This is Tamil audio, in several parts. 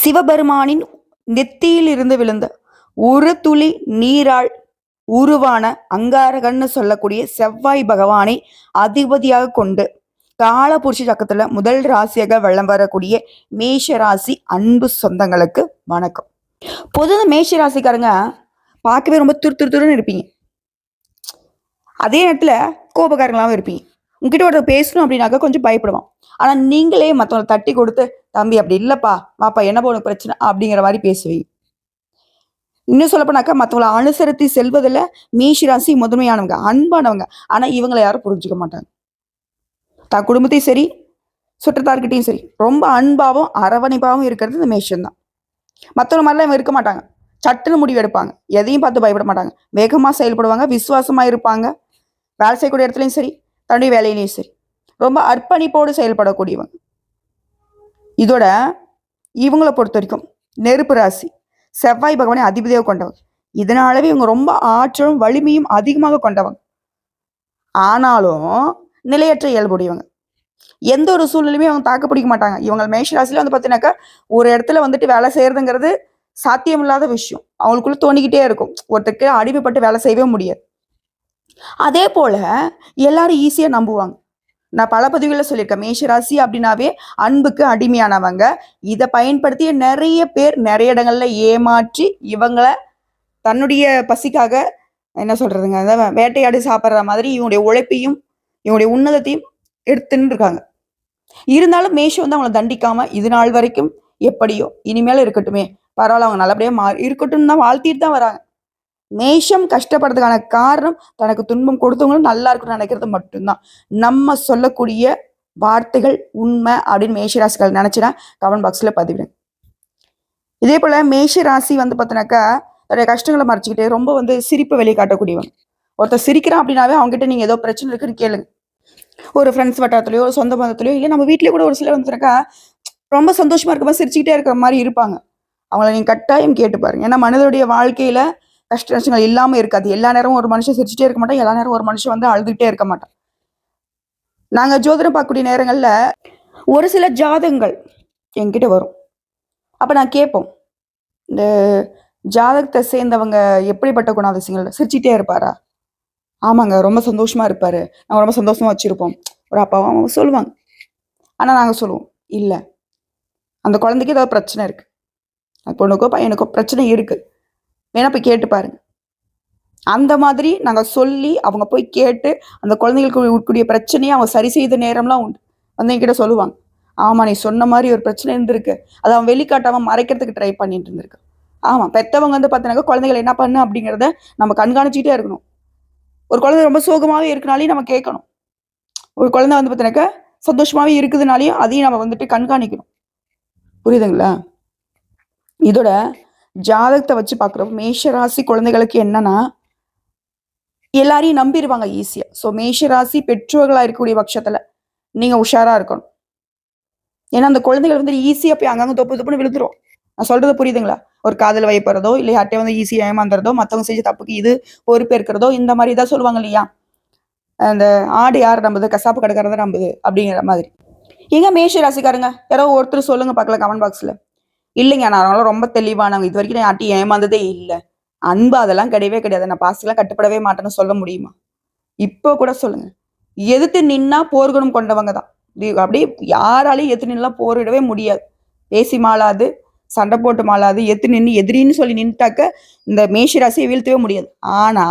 சிவபெருமானின் நெத்தியிலிருந்து விழுந்த ஒரு துளி நீரால் உருவான அங்காரகன்னு சொல்லக்கூடிய செவ்வாய் பகவானை அதிபதியாக கொண்டு காலபுருஷ சக்கரத்துல முதல் ராசியாக வலம் வரக்கூடிய மேஷ ராசி அன்பு சொந்தங்களுக்கு வணக்கம். பொதுவாக மேஷ ராசிக்காரங்க பார்க்கவே ரொம்ப துருன்னு இருப்பீங்க. அதே நேரத்துல கோபக்காரங்களாகவும் இருப்பீங்க. உங்ககிட்ட ஒரு பேசணும் அப்படின்னாக்கா கொஞ்சம் பயப்படுவான். ஆனா நீங்களே மற்றவங்களை தட்டி கொடுத்து, தம்பி அப்படி இல்லப்பா, வாப்பா, என்ன போன பிரச்சனை அப்படிங்கிற மாதிரி பேசுவீங்க. இன்னும் சொல்லப்போனாக்கா மற்றவங்களை அனுசரித்து செல்வதில் மேஷ ராசி முதன்மையானவங்க, அன்பானவங்க. ஆனா இவங்களை யாரும் புரிஞ்சுக்க மாட்டாங்க. தான் குடும்பத்தையும் சரி, சுற்றத்தார்கிட்டையும் சரி, ரொம்ப அன்பாகவும் அரவணைப்பாகவும் இருக்கிறது இந்த மேஷம் தான். மற்றவங்க மாதிரிலாம் இவங்க இருக்க மாட்டாங்க. சட்டுன்னு முடிவு எடுப்பாங்க. எதையும் பார்த்து பயப்பட மாட்டாங்க. வேகமாக செயல்படுவாங்க, விசுவாசமாக இருப்பாங்க. வேலை செய்யக்கூடிய இடத்துலையும் சரி, தன்னுடைய வேலையிலையும் சரி, ரொம்ப அர்ப்பணிப்போடு செயல்படக்கூடியவங்க. இதோட இவங்களை பொறுத்த வரைக்கும் நெருப்பு ராசி, செவ்வாய் பகவானை அதிபதியாக கொண்டவங்க. இதனாலவே இவங்க ரொம்ப ஆற்றலும் வலிமையும் அதிகமாக கொண்டவங்க. ஆனாலும் நிலையற்ற இயல்புடையவங்க. எந்த ஒரு சூழ்நிலையுமே அவங்க தாக்கு பிடிக்க மாட்டாங்க. இவங்க மேஷ ராசியில வந்து பார்த்தீங்கன்னாக்கா ஒரு இடத்துல வந்துட்டு வேலை செய்யறதுங்கிறது சாத்தியமில்லாத விஷயம். அவங்களுக்குள்ள தோணிக்கிட்டே இருக்கும். ஒருத்தருக்கு அடிமைப்பட்டு வேலை செய்யவே முடியாது. அதே போல எல்லாரும் ஈஸியா நம்புவாங்க. நான் பல பதிவுகளில் சொல்லியிருக்கேன். மேஷராசி அப்படின்னாவே அன்புக்கு அடிமையானவங்க. இதை பயன்படுத்திய நிறைய பேர் நிறைய இடங்கள்ல ஏமாற்றி இவங்களை தன்னுடைய பசிக்காக என்ன சொல்றதுங்க, அதாவது வேட்டையாடி சாப்பிட்ற மாதிரி இவங்களுடைய உழைப்பையும் இவங்களுடைய உன்னதத்தையும் எடுத்துன்னு இருக்காங்க. இருந்தாலும் மேஷம் வந்து அவங்களை தண்டிக்காம இது நாள் வரைக்கும் எப்படியோ இனிமேல இருக்கட்டுமே, பரவாயில்ல, அவங்க நல்லபடியா இருக்கட்டும் தான் வாழ்த்திட்டு தான் வராங்க. மேஷம் கஷ்டப்படுறதுக்கான காரணம் தனக்கு துன்பம் கொடுத்தவங்களும் நல்லா இருக்குன்னு நினைக்கிறது மட்டும்தான். நம்ம சொல்லக்கூடிய வார்த்தைகள் உண்மை அப்படின்னு மேஷராசிகள் நினைச்சுன்னா கமெண்ட் பாக்ஸ்ல பதிவிடுங்க. இதே போல மேஷ ராசி வந்து பார்த்தீங்கன்னாக்கா தன்னுடைய கஷ்டங்களை மறைச்சிக்கிட்டு ரொம்ப வந்து சிரிப்பு வெளியே காட்டக்கூடியவங்க. ஒருத்தர் சிரிக்கிறான் அப்படின்னாவே அவங்ககிட்ட நீங்க ஏதோ பிரச்சனை இருக்குன்னு கேளுங்க. ஒரு ஃப்ரெண்ட்ஸ் வட்டாரத்துலயோ, சொந்த பந்தத்துலயோ, இல்லை நம்ம வீட்லயே கூட ஒரு சிலர் வந்துருக்கா ரொம்ப சந்தோஷமா இருக்க மாதிரி சிரிச்சுக்கிட்டே இருக்கிற மாதிரி இருப்பாங்க. அவங்கள நீங்க கட்டாயம் கேட்டு பாருங்க. ஏன்னா மனிதனுடைய வாழ்க்கையில கஷ்ட நஷ்டங்கள் இல்லாம இருக்காது. எல்லா நேரமும் ஒரு மனுஷன் சிரிச்சுட்டே இருக்க மாட்டான். எல்லா நேரம் ஒரு மனுஷன் வந்து அழுதுகிட்டே இருக்க மாட்டான். நாங்க ஜோதிடம் பார்க்கக்கூடிய நேரங்கள்ல ஒரு சில ஜாதகங்கள் என்கிட்ட வரும். அப்ப நான் கேட்போம், இந்த ஜாதகத்தை சேர்ந்தவங்க எப்படிப்பட்ட குணாதிசயங்கள்? சிரிச்சுட்டே இருப்பாரா? ஆமாங்க, ரொம்ப சந்தோஷமா இருப்பாரு, நாங்க ரொம்ப சந்தோஷமா வச்சிருப்போம், ஒரு அப்பாவும் சொல்லுவாங்க. ஆனா நாங்க சொல்லுவோம், இல்ல, அந்த குழந்தைக்கு ஏதாவது பிரச்சனை இருக்கு, பொண்ணுக்கோ பையனுக்கோ பிரச்சனை இருக்கு, வேணா போய் கேட்டு பாருங்க. அந்த மாதிரி நாங்க சொல்லி அவங்க போய் கேட்டு அந்த குழந்தைங்களுக்கு இருக்கக்கூடிய பிரச்சனையை அவங்க சரி செய்த நேரம்லாம் உண்டு. வந்து என்கிட்ட சொல்லுவாங்க, ஆமா, நீ சொன்ன மாதிரி ஒரு பிரச்சனை இருந்திருக்கு, அதை அவன் வெளிக்காட்டாம மறைக்கிறதுக்கு ட்ரை பண்ணிட்டு இருந்திருக்கு. ஆமா, பெத்தவங்க வந்து பார்த்தீங்கன்னா குழந்தைகளை என்ன பண்ணு அப்படிங்கிறத நம்ம கண்காணிச்சுட்டே இருக்கணும். ஒரு குழந்தை ரொம்ப சோகமாவே இருக்குனாலையும் நம்ம கேட்கணும். ஒரு குழந்தை வந்து பார்த்தீங்கன்னாக்கா சந்தோஷமாவே இருக்குதுனாலையும் அதையும் நம்ம வந்துட்டு கண்காணிக்கணும். புரியுதுங்களா? இதோட ஜாதகத்தை வச்சு பார்க்குறோம். மேஷராசி குழந்தைகளுக்கு என்னன்னா, எல்லாரையும் நம்பிடுவாங்க ஈஸியா. ஸோ மேஷராசி பெற்றோர்களா இருக்கக்கூடிய பட்சத்துல நீங்க உஷாரா இருக்கணும். ஏன்னா அந்த குழந்தைகள் வந்து ஈஸியா போய் அங்கங்க தொப்புன்னு விழுந்துரும். நான் சொல்றது புரியுதுங்களா? ஒரு காதல் வைப்பறதோ, இல்லை யார்ட்டையும் வந்து ஈஸியா ஏமாந்துறதோ, மற்றவங்க செஞ்ச தப்புக்கு இது பொறுப்பேற்கிறதோ, இந்த மாதிரி தான் சொல்லுவாங்க இல்லையா? அந்த ஆடு யார் நம்புது, கசாப்பு கடைக்காரத நம்புது அப்படிங்கிற மாதிரி. எங்க மேஷ ராசிக்காரங்க யாரோ ஒருத்தர் சொல்லுங்க பார்க்கலாம் கமெண்ட் பாக்ஸ்ல. இல்லைங்க, நான் ரொம்ப தெளிவானவங்க, இது வரைக்கும் நான் யார்ட்டையும் ஏமாந்ததே இல்லை, அன்பு அதெல்லாம் கிடையவே கிடையாது, நான் பாசெல்லாம் கட்டுப்படவே மாட்டேன்னு சொல்ல முடியுமா? இப்போ கூட சொல்லுங்க. எதிர்த்து நின்னா போர்க்குணம் கொண்டவங்க தான். அப்படியே யாராலையும் எதிர்த்து நின்னா போரிடவே முடியாது. பேசி மாளாது, சண்டை போட்டு மாளாது, நின்று எதிரின்னு சொல்லி நின்ட்டாக்க இந்த மேஷராசியை வீழ்த்தவே முடியாது. ஆனா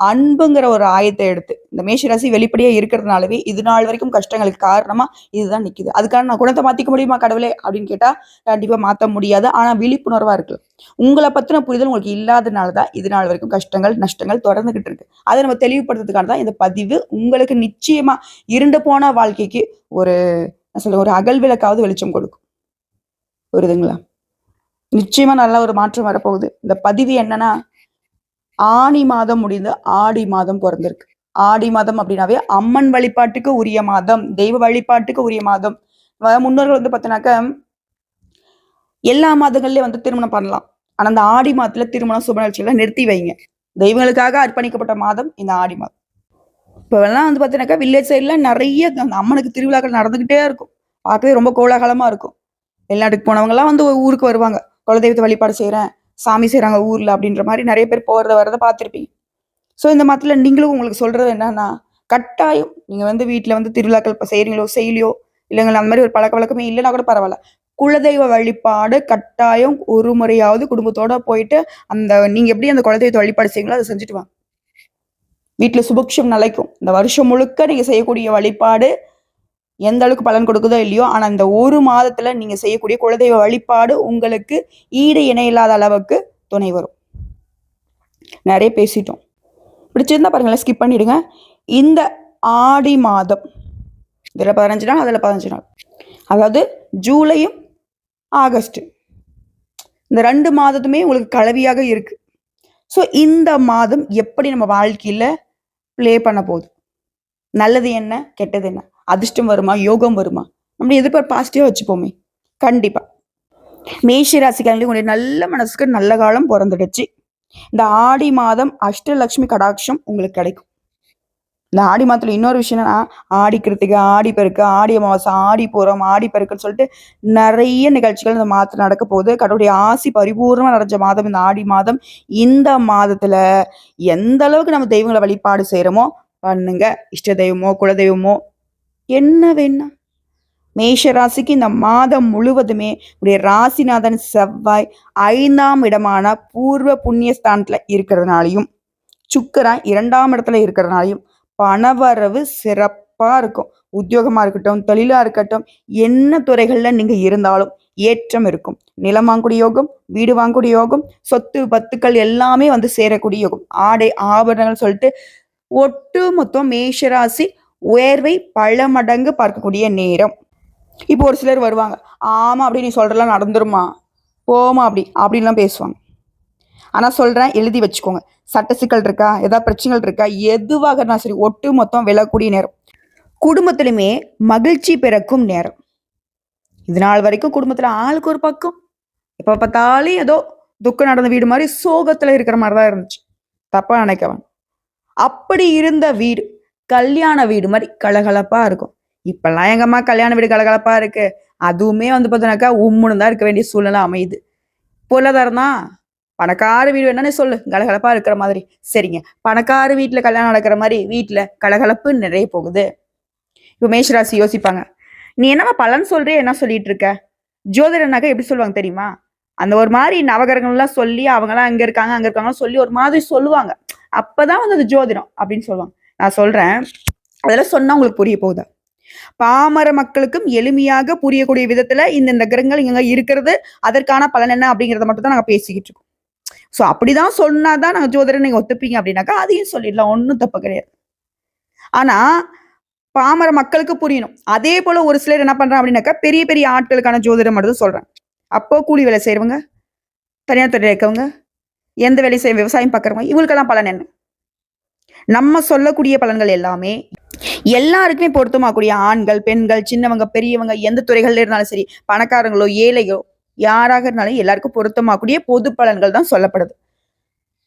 அன்புங்கிற ஒரு ஆயத்தை எடுத்து இந்த மேஷராசி வெளிப்படையா இருக்கிறதுனாலவே இது நாள் வரைக்கும் கஷ்டங்களுக்கு காரணமா இதுதான் நிக்குது. அதுக்கான நான் குணத்தை மாத்திக்க முடியுமா கடவுளே அப்படின்னு கேட்டா கண்டிப்பா மாத்த முடியாது. ஆனா விழிப்புணர்வா இருக்கு. உங்களை பத்தின புரிதல் உங்களுக்கு இல்லாதனாலதான் இது நாள் வரைக்கும் கஷ்டங்கள் நஷ்டங்கள் தொடர்ந்துகிட்டு இருக்கு. அதை நம்ம தெளிவுபடுத்துறதுக்கான தான் இந்த பதிவு. உங்களுக்கு நிச்சயமா இருண்டு போன வாழ்க்கைக்கு ஒரு ஒரு அகல் விளக்காவது வெளிச்சம் கொடுக்கும். புரியுதுங்களா? நிச்சயமா நல்ல ஒரு மாற்றம் வரப்போகுது. இந்த பதிவு என்னன்னா, ஆனி மாதம் முடிந்து ஆடி மாதம் பிறந்திருக்கு. ஆடி மாதம் அப்படின்னாவே அம்மன் வழிபாட்டுக்கு உரிய மாதம், தெய்வ வழிபாட்டுக்கு உரிய மாதம். முன்னோர்கள் வந்து பார்த்தீங்கன்னாக்க எல்லா மாதங்கள்லயும் வந்து திருமணம் பண்ணலாம். ஆனா அந்த ஆடி மாதத்துல திருமணம் சுப நிகழ்ச்சிகளை நிறுத்தி வைங்க. தெய்வங்களுக்காக அர்ப்பணிக்கப்பட்ட மாதம் இந்த ஆடி மாதம். இப்ப எல்லாம் வந்து பார்த்தீங்கன்னாக்கா வில்லேஜ் சைட்ல நிறைய அம்மனுக்கு திருவிழாக்கள் நடந்துகிட்டே இருக்கும். பார்க்கவே ரொம்ப கோலாகலமா இருக்கும். வெளிநாட்டுக்கு போனவங்கலாம் வந்து ஊருக்கு வருவாங்க. குலதெய்வத்தை வழிபாடு செய்கிறேன், சாமி செய்கிறாங்க ஊரில் அப்படின்ற மாதிரி நிறைய பேர் போகிறத வரதை பார்த்துருப்பீங்க. ஸோ இந்த மதத்தில் நீங்களும் உங்களுக்கு சொல்கிறது என்னன்னா, கட்டாயம் நீங்கள் வந்து வீட்டில் வந்து திருவிழாக்கள் இப்போ செய்கிறீங்களோ செய்யலையோ, இல்லைங்களா அந்த மாதிரி ஒரு பழக்க வழக்கமே இல்லைன்னா கூட பரவாயில்ல. குலதெய்வ வழிபாடு கட்டாயம் ஒரு முறையாவது குடும்பத்தோட போயிட்டு அந்த நீங்கள் எப்படி அந்த குலதெய்வத்தை வழிபாடு செய்வீங்களோ அதை செஞ்சுட்டு வாங்க. வீட்டில் சுபக்ஷம் நிலைக்கும். இந்த வருஷம் முழுக்க நீங்கள் செய்யக்கூடிய வழிபாடு எந்த அளவுக்கு பலன் கொடுக்குதோ இல்லையோ, ஆனால் இந்த ஒரு மாதத்தில் நீங்கள் செய்யக்கூடிய குலதெய்வ வழிபாடு உங்களுக்கு ஈடு இணை இல்லாத அளவுக்கு துணை வரும். நிறைய பேசிட்டோம். பிடிச்சிருந்தா பாருங்களேன், ஸ்கிப் பண்ணிடுங்க. இந்த ஆடி மாதம் இதில் 15 நாள், அதில் 15 நாள், அதாவது ஜூலையும் ஆகஸ்ட், இந்த 2 மாதத்துமே உங்களுக்கு கலவையாக இருக்கு. ஸோ இந்த மாதம் எப்படி நம்ம வாழ்க்கையில் ப்ளே பண்ண போகுது, நல்லது என்ன கெட்டது என்ன, அதிர்ஷ்டம் வருமா யோகம் வருமா, நம்ம எதிர்பார்ப்பு பாசிட்டிவாக வச்சுப்போமே. கண்டிப்பாக மேஷ ராசிக்காரங்களே உங்களுடைய நல்ல மனசுக்கு நல்ல காலம் பிறந்துடுச்சு. இந்த ஆடி மாதம் அஷ்டலட்சுமி கடாட்சம் உங்களுக்கு கிடைக்கும். இந்த ஆடி மாதத்துல இன்னொரு விஷயம் என்னன்னா, ஆடி கிருத்திகை, ஆடி பெருக்கு, ஆடி அமாவாசை, ஆடி பூரம், ஆடி பெருக்குன்னு சொல்லிட்டு நிறைய நிகழ்ச்சிகள் இந்த மாதத்துல நடக்க போகுது. கடவுளுடைய ஆசி பரிபூர்ணமா நிறைஞ்ச மாதம் இந்த ஆடி மாதம். இந்த மாதத்துல எந்த அளவுக்கு நம்ம தெய்வங்களை வழிபாடு செய்யறோமோ பண்ணுங்க. இஷ்ட தெய்வமோ குலதெய்வமோ என்ன வேணா. மேஷ ராசிக்கு இந்த மாதம் முழுவதுமே உடைய ராசிநாதன் செவ்வாய் 5ஆம் இடமான பூர்வ புண்ணியஸ்தானத்துல இருக்கிறதுனாலையும், சுக்கிரன் 2ஆம் இடத்துல இருக்கிறதுனாலையும் பணவரவு சிறப்பா இருக்கும். உத்தியோகமா இருக்கட்டும், தொழிலா இருக்கட்டும், என்ன துறைகள்ல நீங்க இருந்தாலும் ஏற்றம் இருக்கும். நிலம் வாங்கக்கூடிய யோகம், வீடு வாங்கக்கூடிய யோகம், சொத்து பத்துக்கள் எல்லாமே வந்து சேரக்கூடிய யோகம், ஆடை ஆபரணங்கள் சொல்லிட்டு ஒட்டு மொத்தம் மேஷராசி உயர்வை பல மடங்கு பார்க்கக்கூடிய நேரம். இப்போ ஒரு சிலர் வருவாங்க, ஆமா அப்படி நீ சொல்றலாம் நடந்துருமா, போமா அப்படின்லாம் பேசுவாங்க. ஆனால் சொல்கிறேன், எழுதி வச்சுக்கோங்க. சட்ட சிக்கல் இருக்கா, ஏதாவது பிரச்சனைகள் இருக்கா, எதுவாக நான் சரி, ஒட்டு மொத்தம் விழக்கூடிய நேரம். குடும்பத்திலுமே மகிழ்ச்சி பிறக்கும் நேரம். இது நாள் வரைக்கும் குடும்பத்தில் ஆளுக்கு ஒரு பக்கம், எப்போ பார்த்தாலும் ஏதோ துக்கம் நடந்த வீடு மாதிரி சோகத்தில் இருக்கிற மாதிரி தான் இருந்துச்சு. தப்பா நினைக்கவன். அப்படி இருந்த வீடு கல்யாண வீடு மாதிரி கலகலப்பாக இருக்கும். இப்பெல்லாம் எங்க அம்மா கல்யாண வீடு கலகலப்பாக இருக்கு, அதுவுமே வந்து பார்த்தோன்னாக்கா உம்முன்னு தான் இருக்க வேண்டிய சூழ்நிலை அமையுது. பொருளாதாரம் தான், பணக்கார வீடு என்னன்னு சொல்லு கலகலப்பா இருக்கிற மாதிரி. சரிங்க, பணக்கார வீட்டில் கல்யாணம் நடக்கிற மாதிரி வீட்டில் கலகலப்பு நிறைய போகுது. இப்போ மேஷராசி யோசிப்பாங்க, நீ என்னவா பலன் சொல்றே, என்ன சொல்லிட்டு இருக்க, ஜோதிடனாக்கா எப்படி சொல்லுவாங்க தெரியுமா, அந்த ஒரு மாதிரி நவகரங்கள்லாம் சொல்லி அவங்களாம் அங்க இருக்காங்க சொல்லி ஒரு மாதிரி சொல்லுவாங்க, அப்பதான் வந்து அது ஜோதிடம் அப்படின்னு சொல்லுவாங்க. நான் சொல்றேன், அதெல்லாம் சொன்னா உங்களுக்கு புரிய போகுதா? பாமர மக்களுக்கும் எளிமையாக புரியக்கூடிய விதத்துல இந்த கிரகங்கள் இங்க இருக்கிறது, அதற்கான பலன் என்ன அப்படிங்கறத மட்டும் தான் நாங்க பேசிக்கிட்டு இருக்கோம். ஸோ அப்படிதான் சொன்னாதான் நாங்கள் ஜோதிடர் நீங்க ஒத்துப்பீங்க அப்படின்னாக்கா அதையும் சொல்லிடலாம், ஒன்றும் தப்பு கிடையாது. ஆனா பாமர மக்களுக்கு புரியணும். அதே போல ஒரு சிலர் என்ன பண்றாங்க அப்படின்னாக்கா, பெரிய பெரிய ஆட்களுக்கான ஜோதிடம் மட்டும் சொல்றேன். அப்போ கூலி வேலை செய்யறவங்க, தனியார் துறையில் இருக்கவங்க, எந்த வேலை செய்ய விவசாயம் பார்க்குறவங்க, இவங்களுக்கெல்லாம் பலன் என்ன? நம்ம சொல்லக்கூடிய பலன்கள் எல்லாமே எல்லாருக்குமே பொருத்தமாகக்கூடிய ஆண்கள், பெண்கள், சின்னவங்க, பெரியவங்க, எந்த துறைகள்ல இருந்தாலும் சரி, பணக்காரங்களோ ஏழையோ யாராக இருந்தாலும் எல்லாருக்கும் பொருத்தமாகக்கூடிய பொது பலன்கள் தான் சொல்லப்படுது.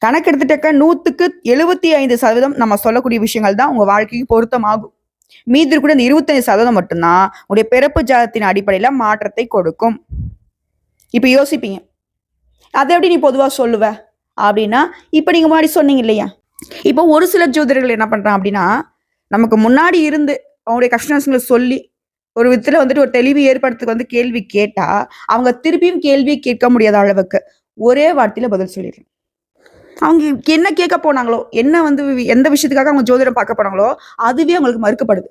கணக்கு எடுத்துட்டாக்க 100க்கு 75% நம்ம சொல்லக்கூடிய விஷயங்கள் தான் உங்க வாழ்க்கைக்கு பொருத்தமாகும். மீதி கூட இந்த 25% மட்டும்தான் உங்களுடைய பிறப்பு ஜாதத்தின் அடிப்படையில மாற்றத்தை கொடுக்கும். இப்ப யோசிப்பீங்க, அதை எப்படி நீ பொதுவா சொல்லுவ அப்படின்னா, இப்ப நீங்க முன்னாடி சொன்னீங்க இல்லையா, இப்போ ஒரு சில ஜோதிடர்கள் என்ன பண்றான் அப்படின்னா, நமக்கு முன்னாடி இருந்து அவங்களுடைய கஷ்டங்களை சொல்லி ஒரு விதத்துல வந்துட்டு ஒரு தெளிவு ஏற்படுறதுக்கு வந்து கேள்வி கேட்டா, அவங்க திருப்பியும் கேள்வி கேட்க முடியாத அளவுக்கு ஒரே வார்த்தையில பதில் சொல்லிடுறேன். அவங்க என்ன கேட்க போனாங்களோ, என்ன வந்து எந்த விஷயத்துக்காக அவங்க ஜோதிடம் பார்க்க போனாங்களோ அதுவே அவங்களுக்கு மறுக்கப்படுது.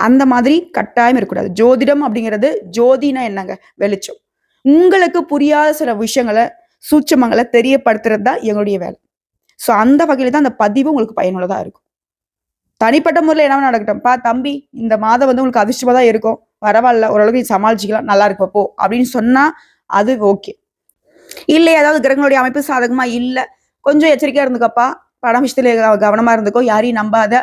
அந்த மாதிரி கட்டாயம் இருக்கக்கூடாது. ஜோதிடம் அப்படிங்கிறது, ஜோதினா என்னங்க, வெளிச்சம். உங்களுக்கு புரியாத சில விஷயங்களை, சூட்சமங்களை தெரியப்படுத்துறது தான் எங்களுடைய வேலை. ஸோ அந்த வகையில தான் அந்த பதிவு உங்களுக்கு பயனுள்ளதா இருக்கும். தனிப்பட்ட முறையில் என்ன நடக்கட்டும்ப்பா தம்பி, இந்த மாதம் வந்து உங்களுக்கு அதிர்ஷ்டமா தான் இருக்கும், பரவாயில்ல ஓரளவுக்கு நீ சமாளிச்சிக்கலாம், நல்லா இருப்ப போ அப்படின்னு சொன்னா அது ஓகே. இல்லை ஏதாவது கிரகங்களுடைய அமைப்பு சாதகமா இல்லை, கொஞ்சம் எச்சரிக்கையா இருந்துக்கப்பா, பணம் விஷயத்துல கவனமா இருந்துக்கோ, யாரையும் நம்பாத,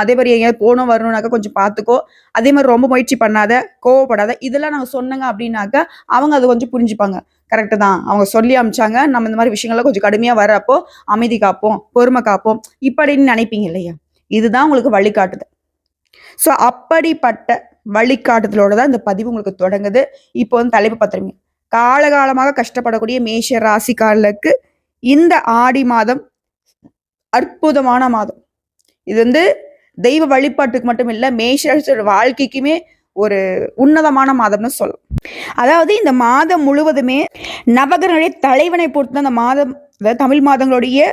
அதே மாதிரி எங்கேயாவது போகணும் வரணும்னாக்கா கொஞ்சம் பார்த்துக்கோ, அதே மாதிரி ரொம்ப முயற்சி பண்ணாத, கோவப்படாத, இதெல்லாம் நாங்கள் சொன்னங்க அப்படின்னாக்கா அவங்க அது கொஞ்சம் புரிஞ்சுப்பாங்க. கரெக்டு தான், அவங்க சொல்லி அமிச்சாங்க, நம்ம இந்த மாதிரி விஷயங்கள்லாம் கொஞ்சம் கடுமையா வரப்போ அமைதி காப்போம், பொறுமை காப்போம் இப்படின்னு நினைப்பீங்க இல்லையா, இதுதான் உங்களுக்கு வழிகாட்டுது. ஸோ அப்படிப்பட்ட வழிகாட்டுதலோட தான் இந்த பதிவு உங்களுக்கு தொடங்குது. இப்போ வந்து தலைப்பு பத்திரமே, காலகாலமாக கஷ்டப்படக்கூடிய மேஷ ராசிக்காரர்களுக்கு இந்த ஆடி மாதம் அற்புதமான மாதம். இது வந்து தெய்வ வழிபாட்டுக்கு மட்டும் இல்ல, மேஷராசியோட வாழ்க்கைக்குமே ஒரு உன்னதமான மாதம்னு சொல்லலாம். அதாவது இந்த மாதம் முழுவதுமே நவகிரகங்களுடைய தலைவனை பொறுத்து அந்த மாதம், தமிழ் மாதங்களுடைய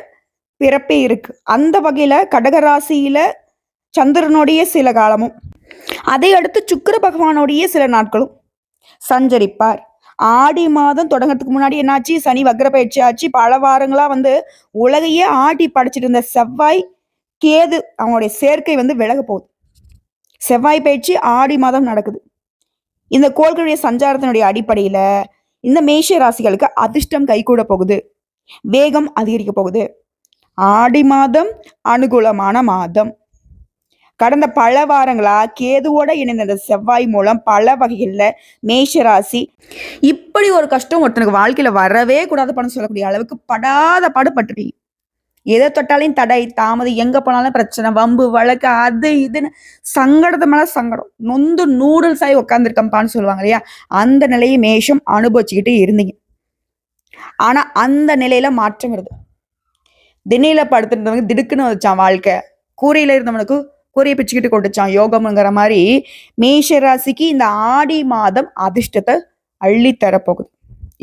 பிறப்பே இருக்கு. அந்த வகையில கடகராசியில சந்திரனுடைய சில காலமும், அதை அடுத்து சுக்கிர பகவானுடைய சில நாட்களும் சஞ்சரிப்பார். ஆடி மாதம் தொடங்கறதுக்கு முன்னாடி என்னாச்சு, சனி வக்ர பயிற்சி ஆச்சு. பல வாரங்களா வந்து உலகையே ஆட்டி படைச்சிட்டு இருந்த செவ்வாய் கேது அவங்களுடைய சேர்க்கை வந்து விலக போகுது. செவ்வாய் பயிற்சி ஆடி மாதம் நடக்குது. இந்த கோள்களுடைய சஞ்சாரத்தினுடைய அடிப்படையில இந்த மேஷ ராசிகளுக்கு அதிர்ஷ்டம் கைகூட போகுது, வேகம் அதிகரிக்க போகுது. ஆடி மாதம் அனுகூலமான மாதம். கடந்த பல வாரங்களா கேதுவோட இணைந்த இந்த செவ்வாய் மூலம் பல வகைகள்ல மேஷராசி இப்படி ஒரு கஷ்டம் ஒருத்தனுக்கு வாழ்க்கையில வரவே கூடாது சொல்லக்கூடிய அளவுக்கு படாத பாடுபட்டுருக்கீங்க. எதை தொட்டாலையும் தடை தாமதம், எங்க போனாலும் பிரச்சனை, வம்பு வழக்கு, அது இதுன்னு சங்கடத்து மேல சங்கடம், நொந்து நூடுல்ஸ் ஆகி உட்காந்துருக்கப்பான்னு சொல்லுவாங்க இல்லையா, அந்த நிலையை மேஷம் அனுபவிச்சுக்கிட்டு இருந்தீங்க. ஆனா அந்த நிலையில மாற்றம் வருது. திண்ணையில படுத்துருந்தவங்க திடுக்குன்னு வச்சான் வாழ்க்கை, கூரையில இருந்தவனுக்கு கூரையை பிச்சுக்கிட்டு கொண்டுச்சான் யோகம்ங்கிற மாதிரி மேஷ ராசிக்கு இந்த ஆடி மாதம் அதிர்ஷ்டத்தை அள்ளி தரப்போகுது.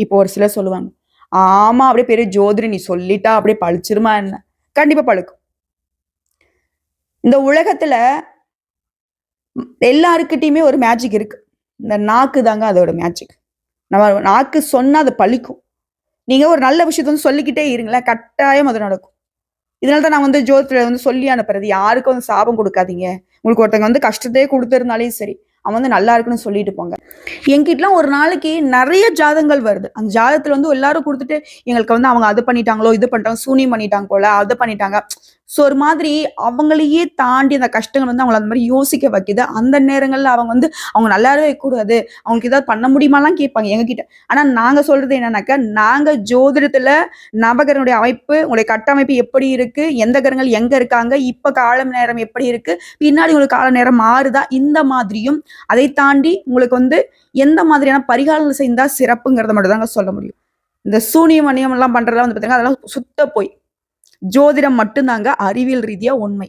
இப்போ ஒரு சிலர் சொல்லுவாங்க, ஆமா அப்படியே பெரிய ஜோதிரி நீ சொல்லிட்டா அப்படியே பழிச்சிருமா என்ன? கண்டிப்பா பழுக்கும். இந்த உலகத்துல எல்லாருக்கிட்டையுமே ஒரு மேஜிக் இருக்கு. இந்த நாக்கு தாங்க அதோட மேஜிக். நம்ம நாக்கு சொன்னா அது பழிக்கும். நீங்க ஒரு நல்ல விஷயத்த வந்து சொல்லிக்கிட்டே இருங்களேன், கட்டாயம் அது நடக்கும். இதனால தான் நான் வந்து ஜோதிடத்துல வந்து சொல்லி அனுப்புறது, யாருக்கும் வந்து சாபம் கொடுக்காதீங்க. உங்களுக்கு ஒருத்தங்க வந்து கஷ்டத்தையே கொடுத்துருந்தாலும் சரி, அவன் வந்து நல்லா இருக்குன்னு சொல்லிட்டு போங்க. என்கிட்டலாம் ஒரு நாளைக்கு நிறைய ஜாதகங்கள் வருது. அந்த ஜாதகத்துல வந்து எல்லாரும் கொடுத்துட்டு எங்களுக்கு வந்து அவங்க அது பண்ணிட்டாங்களோ, இது பண்ணிட்டாங்க, சூனியம் பண்ணிட்டாங்க போல, அது பண்ணிட்டாங்க. ஸோ ஒரு மாதிரி அவங்களையே தாண்டி அந்த கஷ்டங்கள் வந்து அவங்களை அந்த மாதிரி யோசிக்க வைக்குது. அந்த நேரங்கள்ல அவங்க வந்து அவங்க நல்லாவே கூடாது, அவங்களுக்கு ஏதாவது பண்ண முடியுமாலாம் கேட்பாங்க எங்ககிட்ட. ஆனா நாங்க சொல்றது என்னன்னாக்கா, நாங்க ஜோதிடத்துல நவகிரகனுடைய அமைப்பு, உங்களுடைய கட்டமைப்பு எப்படி இருக்கு, எந்த கிரகங்கள் எங்க இருக்காங்க, இப்ப காலம் நேரம் எப்படி இருக்கு, பின்னாடி உங்களுக்கு கால நேரம் மாறுதா, இந்த மாதிரியும் அதை தாண்டி உங்களுக்கு வந்து எந்த மாதிரியான பரிகாரங்கள் செய்தா சிறப்புங்கிறத மட்டும் தாங்க சொல்ல முடியும். இந்த சூனியம் அநியம் எல்லாம் பண்றதெல்லாம் வந்து பார்த்தீங்கன்னா அதெல்லாம் சுத்த போய். ஜோதிடம் மட்டும்தாங்க அறிவியல் ரீதியா உண்மை.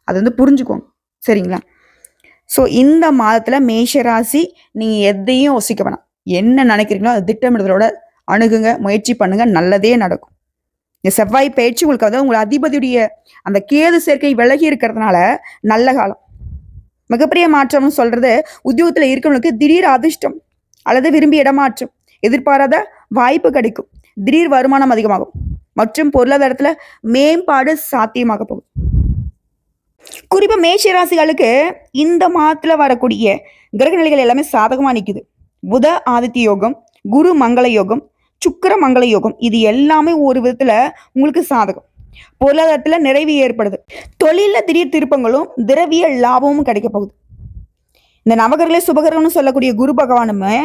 அது வந்து புரிஞ்சுக்கோங்க, சரிங்களா? ஸோ இந்த மாதத்துல மேஷராசி நீங்க எதையும் யோசிக்க வேணாம். என்ன நினைக்கிறீங்களோ அதை திட்டமிடுதலோட அணுகுங்க, முயற்சி பண்ணுங்க, நல்லதே நடக்கும். இந்த செவ்வாய் பயிற்சி உங்களுக்கு வந்து உங்கள் அதிபதியுடைய அந்த கேது சேர்க்கை விலகி இருக்கிறதுனால நல்ல காலம். மிகப்பெரிய மாற்றம்னு சொல்றது, உத்தியோகத்துல இருக்கிறவங்களுக்கு திடீர் அதிர்ஷ்டம் அல்லது விரும்பிய இடமாற்றம், எதிர்பாராத வாய்ப்பு கிடைக்கும், திடீர் வருமானம் அதிகமாகும் மற்றும் பொருளாதாரத்துல மேம்பாடு சாத்தியமாக போகும். குறிப்பா மேஷ ராசிகளுக்கு இந்த மாதத்துல வரக்கூடிய கிரக நிலைகள் எல்லாமே சாதகமா நிக்குது. புத ஆதித்ய யோகம், குரு மங்கள யோகம், சுக்கிர மங்கள யோகம், இது எல்லாமே ஒரு விதத்துல உங்களுக்கு சாதகம். பொருளாதாரத்துல நிறைவு ஏற்படுது. தொழில திடீர் திருப்பங்களும் திரவிய லாபமும் கிடைக்க போகுது. இந்த நவகிரகளே சுபகிரகம்னு சொல்லக்கூடிய குரு பகவானுமே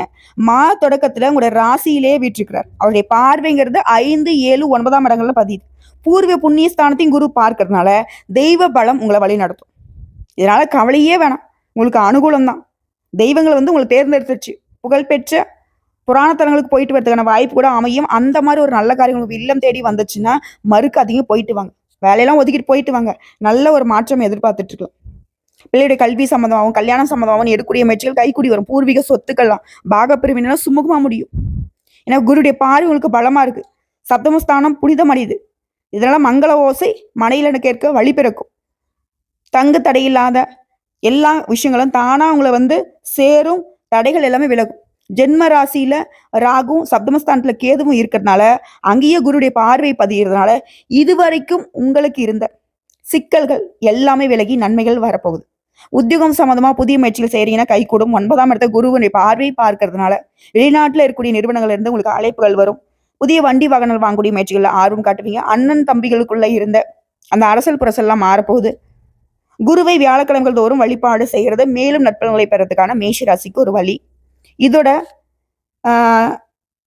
தொடக்கத்துல உங்களுடைய ராசியிலே வீற்றிருக்கிறார். அவருடைய பார்வைங்கிறது 5, 7, 9ஆம் இடங்கள்ல பதியுது. பூர்வ புண்ணிய ஸ்தானத்தையும் குரு பார்க்கறதுனால தெய்வ பலம் உங்களை வழி நடத்தும். இதனால கவலையே வேணாம், உங்களுக்கு அனுகூலம் தான். தெய்வங்களை வந்து உங்களை தேர்ந்தெடுத்துச்சு. புகழ்பெற்ற புராணத்தலங்களுக்கு போயிட்டு வரதுக்கான வாய்ப்பு கூட அமையும். அந்த மாதிரி ஒரு நல்ல காரியம் உங்களுக்கு இல்லம் தேடி வந்துச்சுன்னா மறுக்காதீங்க, போயிட்டு வாங்க. வேலையெல்லாம் ஒதுக்கிட்டு போயிட்டு வாங்க. நல்ல ஒரு மாற்றம் எதிர்பார்த்துட்டு இருக்கலாம். பிள்ளையுடைய கல்வி சம்மந்தமாகவும் கல்யாணம் சம்மந்தமாகவும் எடுக்கக்கூடிய முயற்சிகள் கைக்கூடி வரும். பூர்வீக சொத்துக்கள்லாம் பாகப்பிரிவினா சுமூகமா முடியும். ஏன்னா குருடைய பார்வை உங்களுக்கு பலமா இருக்கு. சப்தமஸ்தானம் புனிதம் அடையுது. இதனால மங்கள ஓசை மனையில கேட்க வழி பிறக்கும். தங்கு தடையில்லாத எல்லா விஷயங்களும் தானா உங்களை வந்து சேரும். தடைகள் எல்லாமே விலகும். ஜென்ம ராசியில ராகும் சப்தமஸ்தானத்துல கேதுவும் இருக்கிறதுனால அங்கேயே குருடைய பார்வை பதிகிறதுனால இதுவரைக்கும் உங்களுக்கு இருந்த சிக்கல்கள் எல்லாமே விலகி நன்மைகள் வரப்போகுது. உத்தியோகம் சம்பந்தமா புதிய முயற்சிகள் செய்யறீங்கன்னா கைகூடும். 9ஆம் இடத்த குருவனுடைய பார்வை பார்க்கறதுனால வெளிநாட்டுல இருக்கக்கூடிய நிறுவனங்கள்ல இருந்து உங்களுக்கு அழைப்புகள் வரும். புதிய வண்டி வாகனங்கள் வாங்கக்கூடிய முயற்சிகள்ல ஆர்வம் காட்டுவீங்க. அண்ணன் தம்பிகளுக்குள்ள இருந்த அந்த அரசல் புரசல்லாம் மாறப்போகுது. குருவை வியாழக்கிழமைகள் தோறும் வழிபாடு செய்யறது மேலும் நட்பலன்களை பெறதுக்கான மேஷ ராசிக்கு ஒரு வழி. இதோட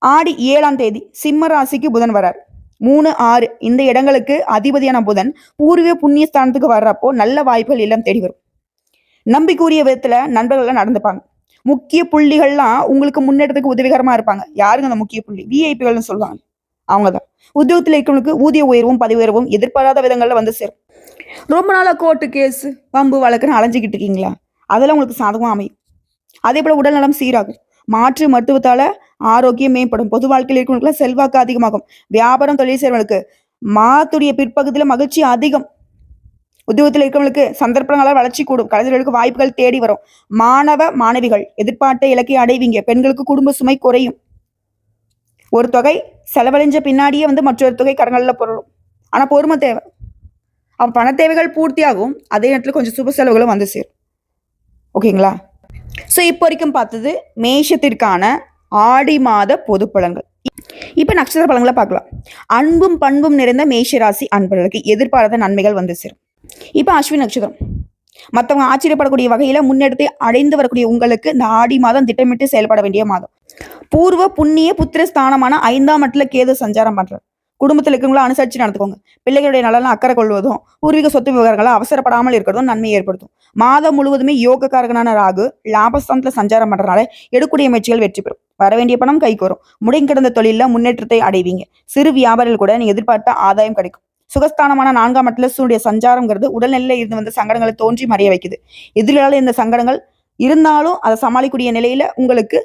ஆடி 7ஆம் தேதி சிம்ம ராசிக்கு புதன் வரார். 3, 6 இந்த இடங்களுக்கு அதிபதியான புதன் பூர்வீக புண்ணிய ஸ்தானத்துக்கு வர்றப்போ நல்ல வாய்ப்புகள் எல்லாம் தேடி வரும். நம்பிக்கைக்குரிய விதத்துல நண்பர்கள்லாம் நடந்துப்பாங்க. முக்கிய புள்ளிகள்லாம் உங்களுக்கு முன்னேற்றத்துக்கு உதவிகரமா இருப்பாங்க. யாருங்க அந்த முக்கிய புள்ளி? விஐபிகள்னு சொல்லுவாங்க. அவங்கதான். உத்தியோகத்துல இருக்கிறவங்களுக்கு ஊதிய உயர்வும் பதவி உயர்வும் எதிர்பாராத விதங்கள்ல வந்து சேரும். ரொம்ப நாளா கோர்ட்டு கேஸ் வம்பு வழக்குன்னு அலைஞ்சிக்கிட்டு இருக்கீங்களா? அதெல்லாம் உங்களுக்கு சாதகமா அமையும். அதே போல உடல் நலம் சீராகும். மாற்று மருத்துவத்தால ஆரோக்கியம் மேம்படும். பொது வாழ்க்கையில் இருக்கிறவங்களுக்கு செல்வாக்கு அதிகமாகும். வியாபாரம் தொழில் செய்றவங்களுக்கு மாதத்துடைய பிற்பகுதியில மகிழ்ச்சி அதிகம். உத்தியோகத்தில் இருக்கிறவங்களுக்கு சந்தர்ப்பங்களால் வளர்ச்சி கூடும். கலைஞர்களுக்கு வாய்ப்புகள் தேடி வரும். மாணவ மாணவிகள் எதிர்பார்த்த இலக்கை அடைவீங்க. பெண்களுக்கு குடும்ப சுமை குறையும். ஒரு தொகை செலவழிஞ்ச பின்னாடியே வந்து மற்றொரு தொகை கடன்களில் பொருளும். ஆனா பொறுமை தேவை. அவன் பண தேவைகள் பூர்த்தியாகும். அதே நேரத்தில் கொஞ்சம் சுப செலவுகளும் வந்து சேரும். ஓகேங்களா? ஸோ இப்போ வரைக்கும் பார்த்தது மேஷத்திற்கான ஆடி மாத பொது பலன்கள். இப்போ நட்சத்திர பலன்களை பார்க்கலாம். அன்பும் பண்பும் நிறைந்த மேஷ ராசி அன்பர்களுக்கு எதிர்பாராத நன்மைகள் வந்து சேரும். இப்போ அஸ்வினி நட்சத்திரம். மற்றவங்க ஆச்சரியப்படக்கூடிய வகையில முன்னெடுத்து அடைந்து வரக்கூடிய உங்களுக்கு இந்த ஆடி மாதம் திட்டமிட்டு செயல்பட வேண்டிய மாதம். பூர்வ புண்ணிய புத்திர ஸ்தானமான 5ஆம் இடத்துல கேது சஞ்சாரம் பண்றாரு. குடும்பத்தில் இருக்கிறவங்களும் அனுசரிச்சு நடந்துக்கோங்க. பிள்ளைகளுடைய நலன் அக்கறை கொள்வதும் பூர்வீக சொத்து விவகாரங்களை அவசரப்படாமல் இருக்கிறதும் நன்மையை ஏற்படுத்தும். மாதம் முழுவதுமே யோகக்காரகனான ராகு லாபஸ்தானத்துல சஞ்சாரம் பண்றதுனால எடுக்கூடிய முயற்சிகள் வெற்றி பெறும். வரவேண்டிய பணம் கைக்கு வரும். முடங்கி கிடந்த தொழில முன்னேற்றத்தை அடைவீங்க. சிறு வியாபாரிகள் கூட நீங்க எதிர்பார்த்த ஆதாயம் கிடைக்கும். சுகஸ்தானமான 4ஆம் இடத்துல சூரிய சஞ்சாரம்ங்கிறது உடல்நிலையில இருந்து வந்த சங்கடங்களை தோன்றி மறைய வைக்குது. எதிரால இந்த சங்கடங்கள் இருந்தாலும் அதை சமாளிக்கக்கூடிய நிலையில உங்களுக்கு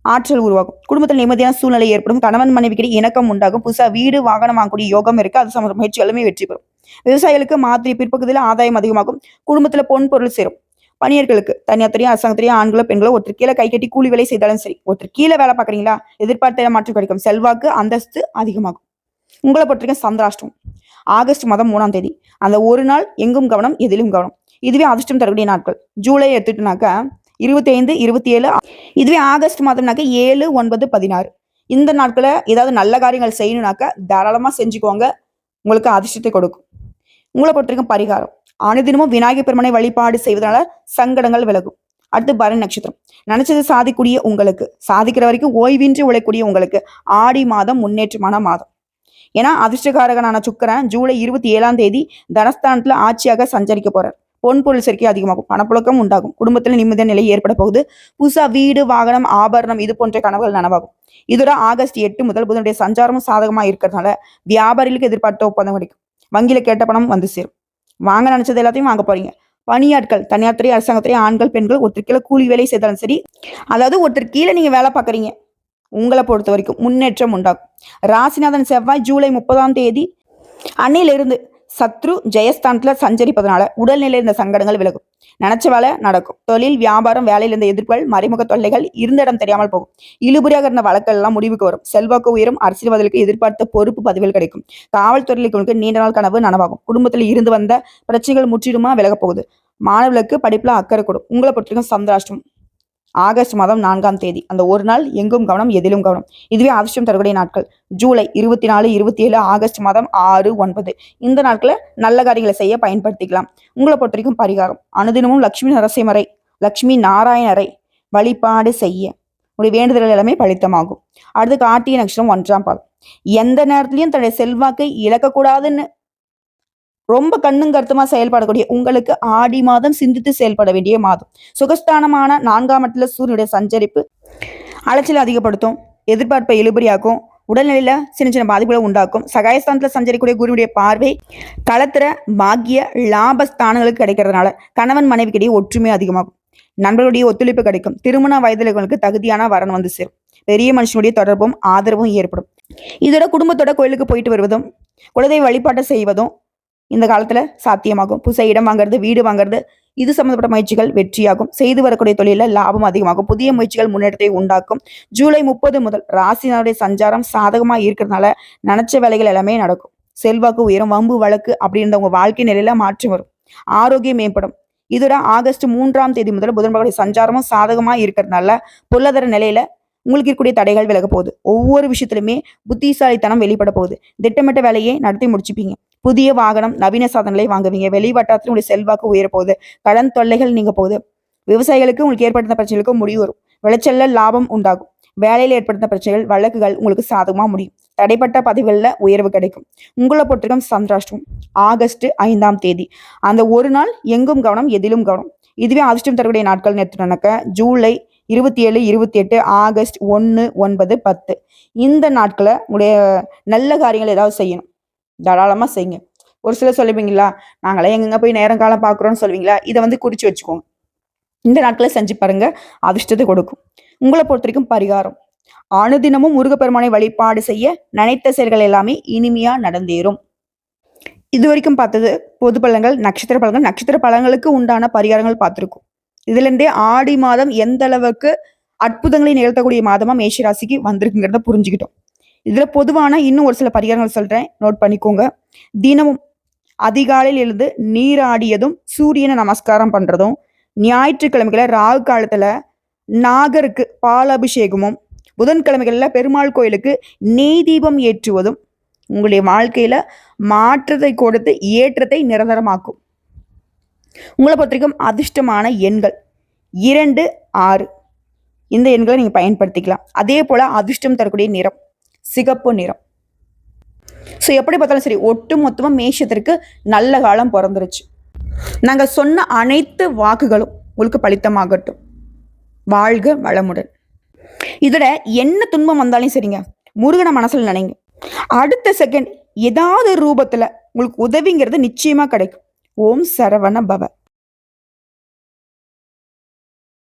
ஆற்றல் உருவாகும். குடும்பத்தில் நிம்மதியான சூழ்நிலை ஏற்படும். கணவன் மனைவிக்கிடையே இணக்கம் உண்டாகும். புதுசா வீடு வாகனம் வாங்கக்கூடிய யோகம் இருக்கு. அது சம்பந்த முயற்சிகளுமே வெற்றி பெறும். விவசாயிகளுக்கு மாத்திரை பிற்பகுதியில் ஆதாயம் அதிகமாகும். குடும்பத்துல பொன் பொருள் சேரும். பணியர்களுக்கு தனியார் அரசாங்கத்திலேயே ஆண்களோ பெண்களோ ஒருத்தர் கீழே கை கட்டி கூலி வேலை செய்தாலும் சரி, ஒருத்தர் கீழே வேலை பார்க்குறீங்களா, எதிர்பார்த்த மாற்றம் கிடைக்கும். செல்வாக்கு அந்தஸ்து அதிகமாகும். உங்களை பொறுத்தவரைக்கும் சந்திராஷ்டம் ஆகஸ்ட் மாதம் 3ஆம் தேதி. அந்த ஒரு நாள் எங்கும் கவனம் எதிலும் கவனம். இதுவே அதிர்ஷ்டம் தரக்கூடிய நாட்கள். ஜூலை எடுத்துட்டுனாக்கா 25, 27. இதுவே ஆகஸ்ட் மாதம்னாக்க 7, 9, 16. இந்த நாட்களை ஏதாவது நல்ல காரியங்கள் செய்யணும்னாக்க தாராளமா செஞ்சுக்கோங்க. உங்களுக்கு அதிர்ஷ்டத்தை கொடுக்கும். உங்களை பொறுத்த வரைக்கும் பரிகாரம் அனுதினமும் விநாயகர் பெருமனை வழிபாடு செய்வதனால சங்கடங்கள் விலகும். அடுத்து பரணி நட்சத்திரம். நினைச்சது சாதிக்கூடிய உங்களுக்கு, சாதிக்கிற வரைக்கும் ஓய்வின்றி உழைக்கூடிய உங்களுக்கு ஆடி மாதம் முன்னேற்றமான மாதம். ஏன்னா அதிர்ஷ்டகாரகனான சுக்கிரன் ஜூலை 27ஆம் தேதி தனஸ்தானத்துல ஆட்சியாக சஞ்சரிக்க போறார். பொன் பொருள் சேர்க்கை அதிகமாகும். பணப்புழக்கம் உண்டாகும். குடும்பத்தில் நிம்மதியான நிலை ஏற்பட போகுது. புதுசா வீடு வாகனம் ஆபரணம் இது போன்ற கனவுகள் நனவாகும். இதோட ஆகஸ்ட் 8 முதல் புதனுடைய சஞ்சாரமும் சாதகமா இருக்கிறதுனால வியாபாரிகளுக்கு எதிர்பார்த்த ஒப்பந்தம் கிடைக்கும். வங்கியில கேட்ட பணம் வந்து சேரும். வாங்க நினைச்சது எல்லாத்தையும் வாங்க போறீங்க. பணியாட்கள் தனியார் துறை அரசாங்கத்துறை ஆண்கள் பெண்கள் ஒருத்தர் கீழே கூலி வேலை செய்தாலும் சரி, அதாவது ஒருத்தர் கீழே நீங்க வேலை பார்க்குறீங்க, உங்களை பொறுத்த வரைக்கும் முன்னேற்றம் உண்டாகும். ராசிநாதன் செவ்வாய் ஜூலை 30ஆம் தேதி அன்னையிலிருந்து சத்ரு ஜெயஸ்தானத்துல சஞ்சரிப்பதனால உடல்நிலை இருந்த சங்கடங்கள் விலகும். நினைச்ச வேலை நடக்கும். தொழில் வியாபாரம் வேலையில் இருந்த எதிர்ப்புகள் மறைமுக தொல்லைகள் இருந்த இடம் தெரியாமல் போகும். இழுபறியாக இருந்த வழக்கல் எல்லாம் முடிவுக்கு வரும். செல்வாக்கு உயரும். அரசியல்வாதிகளுக்கு எதிர்பார்த்த பொறுப்பு பதவிகள் கிடைக்கும். காவல்துறையிற்கு நீண்ட நாள் கனவு நனவாகும். குடும்பத்தில் இருந்து வந்த பிரச்சனைகள் முற்றிலுமா விலக போகுது. மாணவர்களுக்கு படிப்புல அக்கறை கொடும். உங்களை பொறுத்தவரைக்கும் சந்திராஷ்டம் ஆகஸ்ட் மாதம் 4ஆம் தேதி. அந்த ஒரு நாள் எங்கும் கவனம் எதிலும் கவனம். இதுவே அதிர்ஷ்டம் தரக்கூடிய நாட்கள். ஜூலை 24, 27, ஆகஸ்ட் மாதம் 6, 9. இந்த நாட்களை நல்ல காரியங்களை செய்ய பயன்படுத்திக்கலாம். உங்களை பொறுத்த வரைக்கும் பரிகாரம் அனுதினமும் லட்சுமி நரசிம்மரை லட்சுமி நாராயணரை வழிபாடு செய்ய உடைய வேண்டுதல்கள் எல்லாமே பலித்தமாகும். அடுத்து கார்த்திகை நட்சத்திரம் 1ஆம் பாதம். எந்த நேரத்திலையும் தன்னுடைய செல்வாக்கை இழக்கக்கூடாதுன்னு ரொம்ப கண்ணும் கருத்துமா செயல்படக்கூடிய உங்களுக்கு ஆடி மாதம் சிந்தித்து செயல்பட வேண்டிய மாதம். சுகஸ்தானமான 4ஆம் இடத்துல சூரியனுடைய சஞ்சரிப்பு அலைச்சலை அதிகப்படுத்தும். எதிர்பார்ப்பை இழுபறியாக்கும். உடல்நிலையில சின்ன சின்ன பாதிப்புகளை உண்டாக்கும். சகாயஸ்தானத்துல சஞ்சரிக்கூடிய குருவுடைய பார்வை களத்திர பாக்கிய லாபஸ்தானங்களுக்கு கிடைக்கிறதுனால கணவன் மனைவிக்கிடையே ஒற்றுமை அதிகமாகும். நண்பர்களுடைய ஒத்துழைப்பு கிடைக்கும். திருமண வயதிலுக்கு தகுதியான வரன் வந்து சேரும். பெரிய மனுஷனுடைய தொடர்பும் ஆதரவும் ஏற்படும். இதோட குடும்பத்தோட கோயிலுக்கு போயிட்டு வருவதும் குலதெய்வ வழிபாட்டை செய்வதும் இந்த காலத்துல சாத்தியமாகும். புதுசா இடம் வாங்குறது வீடு வாங்குறது இது சம்பந்தப்பட்ட முயற்சிகள் வெற்றியாகும். செய்து வரக்கூடிய தொழில லாபம் அதிகமாகும். புதிய முயற்சிகள் முன்னேற்றத்தை உண்டாக்கும். ஜூலை 30 முதல் ராசினாருடைய சஞ்சாரம் சாதகமா இருக்கிறதுனால நினைச்ச வேலைகள் எல்லாமே நடக்கும். செல்வாக்கு உயரும். வம்பு வழக்கு அப்படி இருந்த உங்க வாழ்க்கை நிலையில மாற்றம் வரும். ஆரோக்கியம் மேம்படும். இதோட ஆகஸ்ட் 3ஆம் தேதி முதல் புதன்களுடைய சஞ்சாரமும் சாதகமா இருக்கிறதுனால பொருளாதார நிலையில உங்களுக்கு இருக்கக்கூடிய தடைகள் விலக போகுது. ஒவ்வொரு விஷயத்திலுமே புத்திசாலித்தனம் வெளிப்பட போகுது. திட்டமிட்ட வேலையை நடத்தி முடிச்சுப்பீங்க. புதிய வாகனம் நவீன சாதனங்களை வாங்குவீங்க. வெளி வட்டாரத்தில் உங்களுடைய செல்வாக்கு உயர போகுது. கடன் தொல்லைகள் நீங்க போகுது. விவசாயிகளுக்கு உங்களுக்கு ஏற்பட்ட பிரச்சனைகளுக்கு முடிவு வரும். விளைச்சல்ல லாபம் உண்டாகும். வேலையில் ஏற்படுத்த பிரச்சனைகள், வழக்குகள் உங்களுக்கு சாதகமாக முடியும். தடைப்பட்ட பதவிகளில் உயர்வு கிடைக்கும். உங்களை பொறுத்தவரைக்கும் சந்திராஷ்டமம் ஆகஸ்ட் 5ஆம் தேதி. அந்த ஒரு நாள் எங்கும் கவனம், எதிலும் கவனம். இதுவே அதிர்ஷ்டம் தரக்கூடிய நாட்கள்னு எடுத்துட்டோம்னாக்க ஜூலை 27, 28, ஆகஸ்ட் 1, 9, 10 இந்த நாட்களை உங்களுடைய நல்ல காரியங்கள் ஏதாவது செய்யணும். தாராளமாக செய்யுங்க. ஒரு சிலர் சொல்லுவீங்களா, நாங்களே எங்கெங்க போய் நேரம் காலம் பார்க்குறோன்னு சொல்லுவீங்களா, இதை வந்து குறித்து வச்சுக்கோங்க. இந்த நாட்களை செஞ்சு பாருங்க, அதிர்ஷ்டத்தை கொடுக்கும். உங்களை பொறுத்த வரைக்கும் பரிகாரம், அனுதினமும் முருகப்பெருமானை வழிபாடு செய்ய நினைத்த செயல்கள் எல்லாமே இனிமையா நடந்தேறும். இது வரைக்கும் பார்த்தது பொது பலன்கள், நட்சத்திர பலன்கள். நட்சத்திர பலன்களுக்கு உண்டான பரிகாரங்கள் பார்த்துருக்கோம். இதுல இருந்தே ஆடி மாதம் எந்த அளவுக்கு அற்புதங்களை நிகழ்த்தக்கூடிய மாதமா மேஷ ராசிக்கு வந்திருக்குங்கிறத புரிஞ்சுக்கிட்டோம். இதுல பொதுவான இன்னும் ஒரு சில பரிகாரங்கள் சொல்றேன், நோட் பண்ணிக்கோங்க. தினமும் அதிகாலையில் எழுந்து நீராடியதும், சூரியனை நமஸ்காரம் பண்றதும், ஞாயிற்றுக்கிழமைகளை ராகு காலத்துல நாகருக்கு பால் அபிஷேகமும், புதன்கிழமைகளில் பெருமாள் கோயிலுக்கு நெய் தீபம் ஏற்றுவதும் உங்களுடைய வாழ்க்கையில மாற்றத்தை கொடுத்து ஏற்றத்தை நிரந்தரமாக்கும். உங்களை பொறுத்தவரைக்கும் அதிர்ஷ்டமான எண்கள் 2, 6 இந்த எண்களை நீங்க பயன்படுத்திக்கலாம். அதே போல அதிர்ஷ்டம் தரக்கூடிய நிறம் சிகப்பு நிறம். ஸோ எப்படி பார்த்தாலும் சரி, ஒட்டு மொத்தமாக மேஷத்திற்கு நல்ல காலம் பிறந்துருச்சு. நாங்கள் சொன்ன அனைத்து வாக்குகளும் உங்களுக்கு பலித்தமாகட்டும். வாழ்க வளமுடன். இதோட என்ன துன்பம் வந்தாலும் சரிங்க, முருகனை மனசில் நினைங்க. அடுத்த செகண்ட் ஏதாவது ரூபத்தில் உங்களுக்கு உதவிங்கிறது நிச்சயமாக கிடைக்கும். ஓம் சரவண பவ.